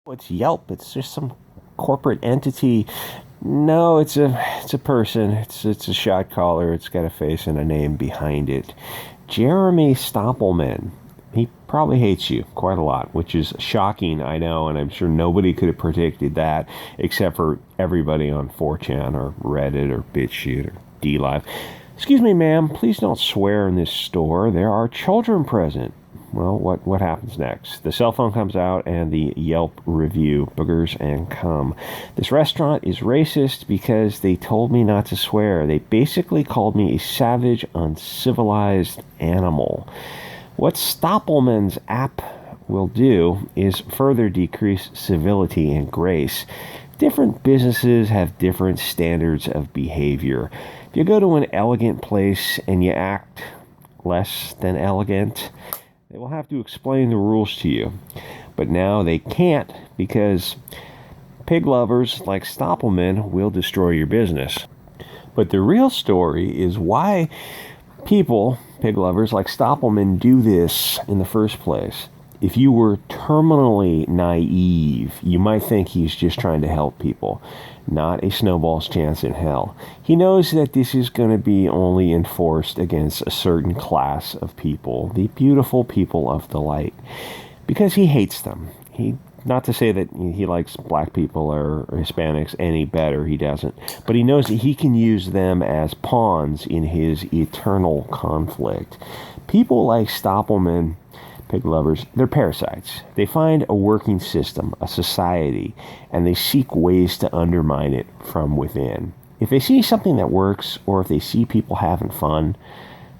It's Yelp. It's just some corporate entity. No, it's a person. It's a shot caller. It's got a face and a name behind it. Jeremy Stoppelman. He probably hates you quite a lot, which is shocking, I know, and I'm sure nobody could have predicted that except for everybody on 4chan or Reddit or Bitchute or DLive. Excuse me, ma'am, please don't swear in this store. There are children present. Well, what happens next? The cell phone comes out and the Yelp review, boogers and cum. This restaurant is racist because they told me not to swear. They basically called me a savage, uncivilized animal. What Stoppelman's app will do is further decrease civility and grace. Different businesses have different standards of behavior. If you go to an elegant place and you act less than elegant, they will have to explain the rules to you. But now they can't because pig lovers like Stoppelman will destroy your business. But the real story is why people, pig lovers like Stoppelman, do this in the first place. If you were terminally naive, you might think he's just trying to help people. Not a snowball's chance in hell. He knows that this is going to be only enforced against a certain class of people, the beautiful people of the light, because he hates them. Not to say that he likes black people or Hispanics any better, he doesn't, but he knows that he can use them as pawns in his eternal conflict. People like Stoppelman, pig lovers, they're parasites. They find a working system, a society, and they seek ways to undermine it from within. If they see something that works, or if they see people having fun,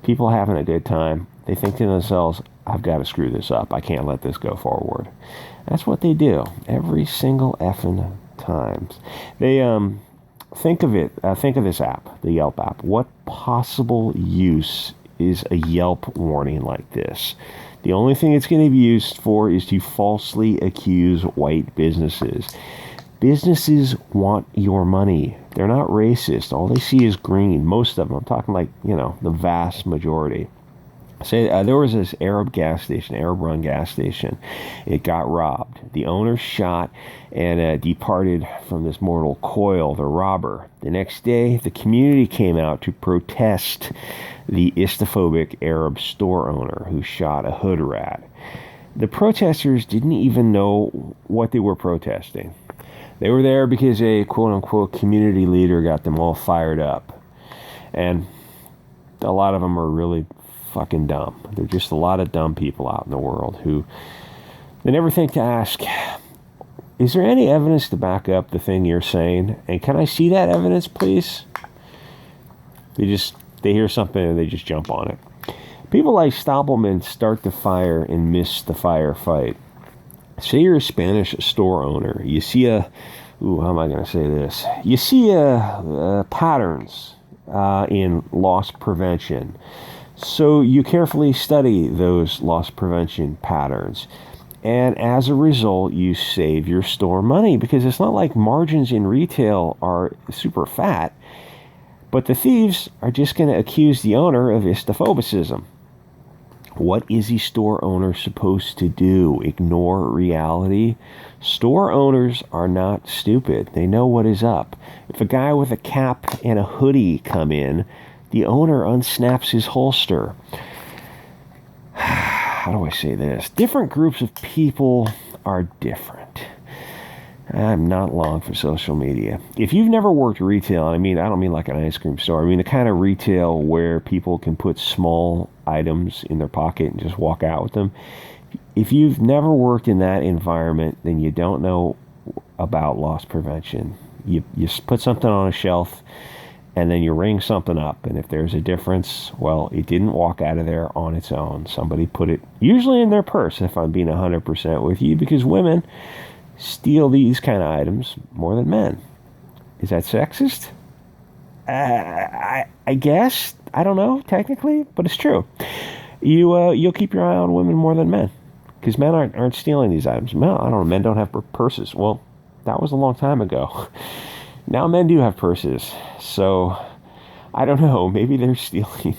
people having a good time, they think to themselves, I've got to screw this up. I can't let this go forward. That's what they do every single effing times. They think of this app, the Yelp app. What possible use is a Yelp warning like this? The only thing it's going to be used for is to falsely accuse white businesses. Businesses want your money. They're not racist. All they see is green. Most of them. I'm talking like, the vast majority. Say there was this Arab-run gas station. It got robbed. The owner shot and departed from this mortal coil, the robber. The next day, the community came out to protest the Islamophobic Arab store owner who shot a hood rat. The protesters didn't even know what they were protesting. They were there because a quote-unquote community leader got them all fired up. And a lot of them are really fucking dumb. They're just a lot of dumb people out in the world who they never think to ask, is there any evidence to back up the thing you're saying? And can I see that evidence, please? They hear something and they just jump on it. People like Stoppelman start the fire and miss the firefight. Say you're a Spanish store owner. You see how am I going to say this? You see patterns in loss prevention. So you carefully study those loss prevention patterns. And as a result, you save your store money because it's not like margins in retail are super fat. But the thieves are just going to accuse the owner of Islamophobicism. What is the store owner supposed to do? Ignore reality? Store owners are not stupid. They know what is up. If a guy with a cap and a hoodie come in, the owner unsnaps his holster. How do I say this? Different groups of people are different. I'm not long for social media. If you've never worked retail, I don't mean like an ice cream store. I mean the kind of retail where people can put small items in their pocket and just walk out with them. If you've never worked in that environment, then you don't know about loss prevention. You put something on a shelf, and then you ring something up, and if there's a difference, well, it didn't walk out of there on its own. Somebody put it, usually in their purse, if I'm being 100% with you, because women steal these kind of items more than men. Is that sexist? I guess. I don't know, technically, but it's true. You'll keep your eye on women more than men, because men aren't stealing these items. Men, I don't know, men don't have purses. Well, that was a long time ago. Now men do have purses, so I don't know. Maybe they're stealing.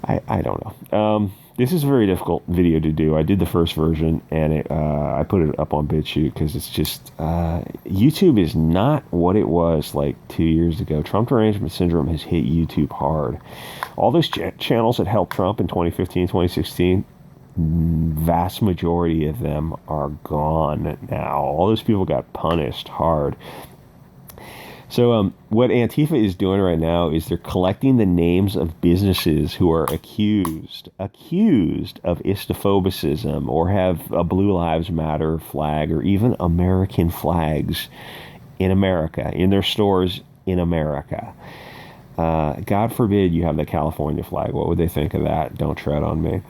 I don't know. This is a very difficult video to do. I did the first version, and I put it up on Bitchute because it's just YouTube is not what it was like 2 years ago. Trump derangement syndrome has hit YouTube hard. All those channels that helped Trump in 2015, 2016, vast majority of them are gone now. All those people got punished hard. So what Antifa is doing right now is they're collecting the names of businesses who are accused of Islamophobicism or have a Blue Lives Matter flag or even American flags in America, in their stores in America. God forbid you have the California flag. What would they think of that? Don't tread on me.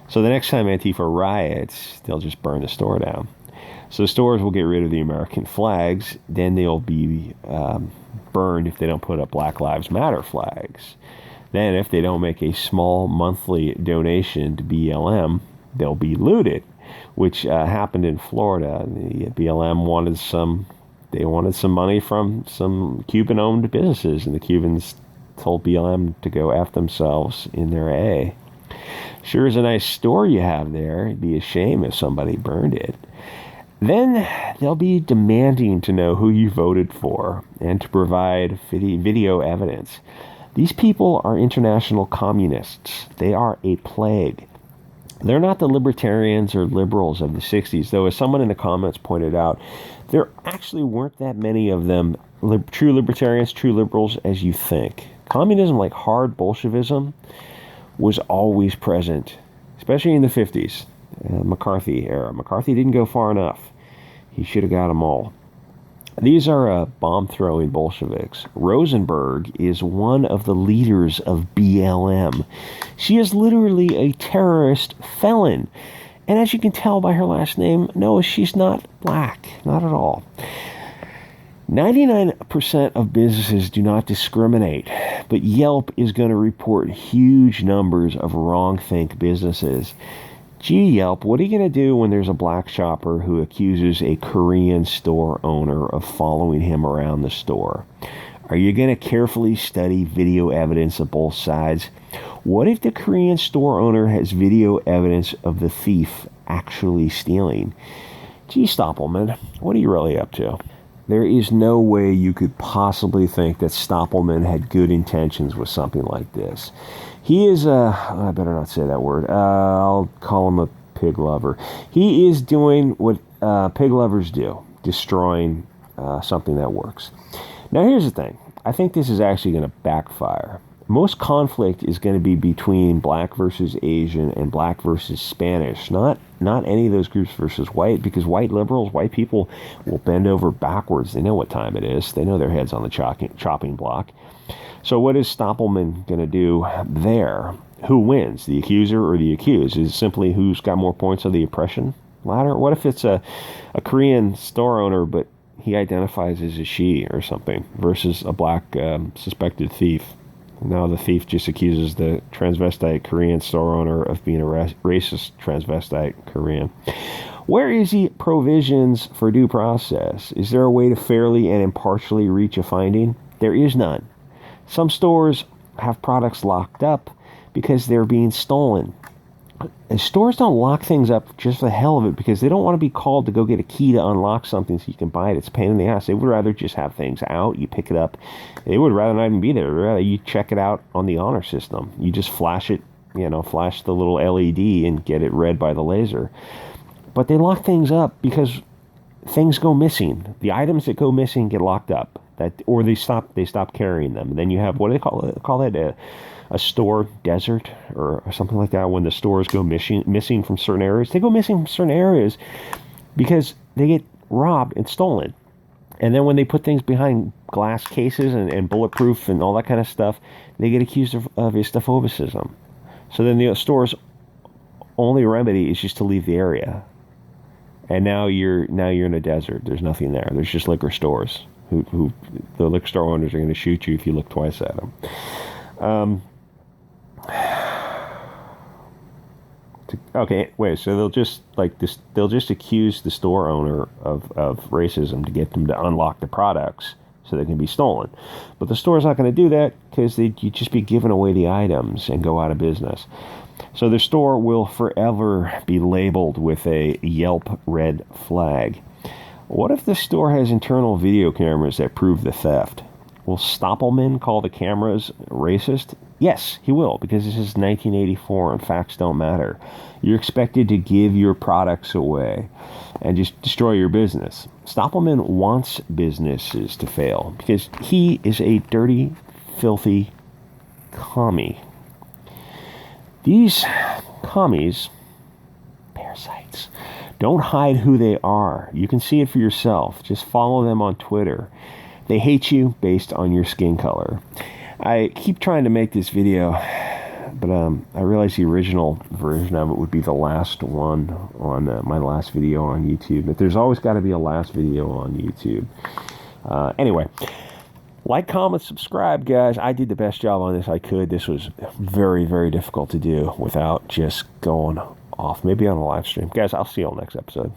So the next time Antifa riots, they'll just burn the store down. So stores will get rid of the American flags. Then they'll be burned if they don't put up Black Lives Matter flags. Then if they don't make a small monthly donation to BLM, they'll be looted, which happened in Florida. The BLM wanted some money from some Cuban-owned businesses, and the Cubans told BLM to go F themselves in their A. Sure is a nice store you have there. It'd be a shame if somebody burned it. Then they'll be demanding to know who you voted for and to provide video evidence. These people are international communists. They are a plague. They're not the libertarians or liberals of the 60s, though as someone in the comments pointed out, there actually weren't that many of them true libertarians, true liberals as you think. Communism, like hard Bolshevism, was always present, especially in the 50s, McCarthy era. McCarthy didn't go far enough. He should have got them all. These are bomb-throwing Bolsheviks. Rosenberg is one of the leaders of BLM. She is literally a terrorist felon. And as you can tell by her last name, no, she's not black. Not at all. 99% of businesses do not discriminate, but Yelp is going to report huge numbers of wrong-think businesses. Gee, Yelp, what are you going to do when there's a black shopper who accuses a Korean store owner of following him around the store? Are you going to carefully study video evidence of both sides? What if the Korean store owner has video evidence of the thief actually stealing? Gee, Stoppelman, what are you really up to? There is no way you could possibly think that Stoppelman had good intentions with something like this. He is I better not say that word. I'll call him a pig lover. He is doing what pig lovers do, destroying something that works. Now, here's the thing. I think this is actually going to backfire. Most conflict is going to be between black versus Asian and black versus Spanish, not any of those groups versus white, because white liberals, white people will bend over backwards. They know what time it is. They know their head's on the chopping block. So what is Stoppelman going to do there? Who wins, the accuser or the accused? Is it simply who's got more points on the oppression ladder? What if it's a Korean store owner, but he identifies as a she or something, versus a black suspected thief? Now the thief just accuses the transvestite Korean store owner of being a racist transvestite Korean. Where is the provisions for due process? Is there a way to fairly and impartially reach a finding? There is none. Some stores have products locked up because they're being stolen. And stores don't lock things up just for the hell of it because they don't want to be called to go get a key to unlock something so you can buy it. It's a pain in the ass. They would rather just have things out. You pick it up. They would rather not even be there. They'd rather you check it out on the honor system. You just flash it, flash the little LED and get it read by the laser. But they lock things up because things go missing. The items that go missing get locked up. Or they stop carrying them. And then you have, what do they call that? A store desert or something like that, when the stores go missing from certain areas. They go missing from certain areas because they get robbed and stolen. And then when they put things behind glass cases and bulletproof and all that kind of stuff, they get accused of Islamophobicism. So then the store's only remedy is just to leave the area. And now you're in a desert. There's nothing there. There's just liquor stores. Who the liquor store owners are going to shoot you if you look twice at them. Okay, wait. So they'll just accuse the store owner of racism to get them to unlock the products so they can be stolen. But the store's not going to do that because you'd just be giving away the items and go out of business. So their store will forever be labeled with a Yelp red flag. What if the store has internal video cameras that prove the theft? Will Stoppelman call the cameras racist? Yes, he will, because this is 1984 and facts don't matter. You're expected to give your products away and just destroy your business. Stoppelman wants businesses to fail because he is a dirty, filthy commie. These commies, parasites, don't hide who they are. You can see it for yourself. Just follow them on Twitter. They hate you based on your skin color. I keep trying to make this video, but I realize the original version of it would be the last one on my last video on YouTube. But there's always got to be a last video on YouTube. Anyway, like, comment, subscribe, guys. I did the best job on this I could. This was very, very difficult to do without just going off. Maybe on a live stream. Guys, I'll see you all next episode.